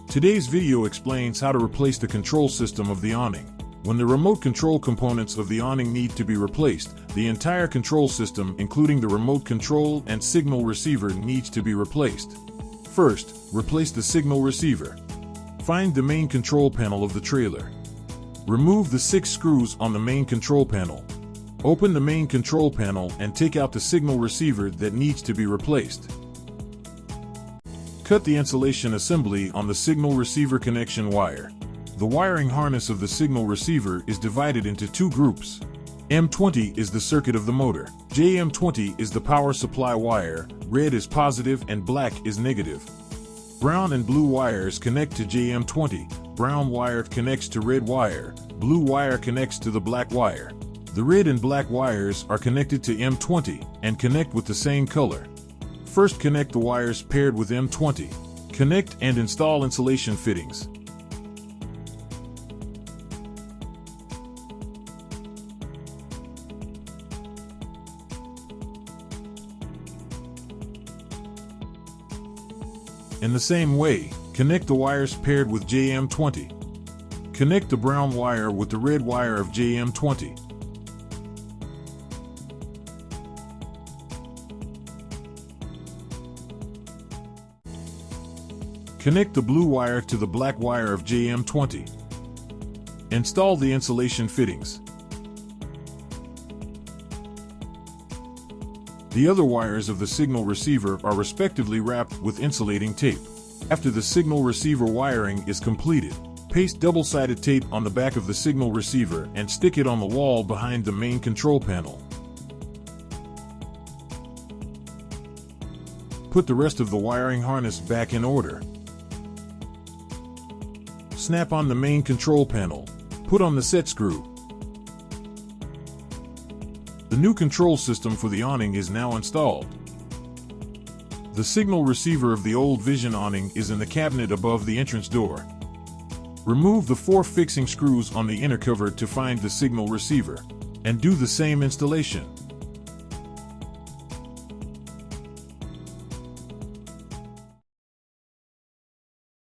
Today's video explains how to replace the control system of the awning. When the remote control components of the awning need to be replaced, the entire control system, including the remote control and signal receiver, needs to be replaced. First, replace the signal receiver. Find the main control panel of the trailer. Remove the 6 screws on the main control panel. Open the main control panel and take out the signal receiver that needs to be replaced. Cut the insulation assembly on the signal receiver connection wire. The wiring harness of the signal receiver is divided into 2 groups. M20 is the circuit of the motor. JM20 is the power supply wire. Red is positive and black is negative. Brown and blue wires connect to JM20. Brown wire connects to red wire. Blue wire connects to the black wire. The red and black wires are connected to M20 and connect with the same color. First, connect the wires paired with M20. Connect and install insulation fittings. In the same way, connect the wires paired with JM20. Connect the brown wire with the red wire of JM20. Connect the blue wire to the black wire of JM20. Install the insulation fittings. The other wires of the signal receiver are respectively wrapped with insulating tape. After the signal receiver wiring is completed, paste double-sided tape on the back of the signal receiver and stick it on the wall behind the main control panel. Put the rest of the wiring harness back in order. Snap on the main control panel. Put on the set screw. The new control system for the awning is now installed. The signal receiver of the old Vision awning is in the cabinet above the entrance door. Remove the 4 fixing screws on the inner cover to find the signal receiver, and do the same installation.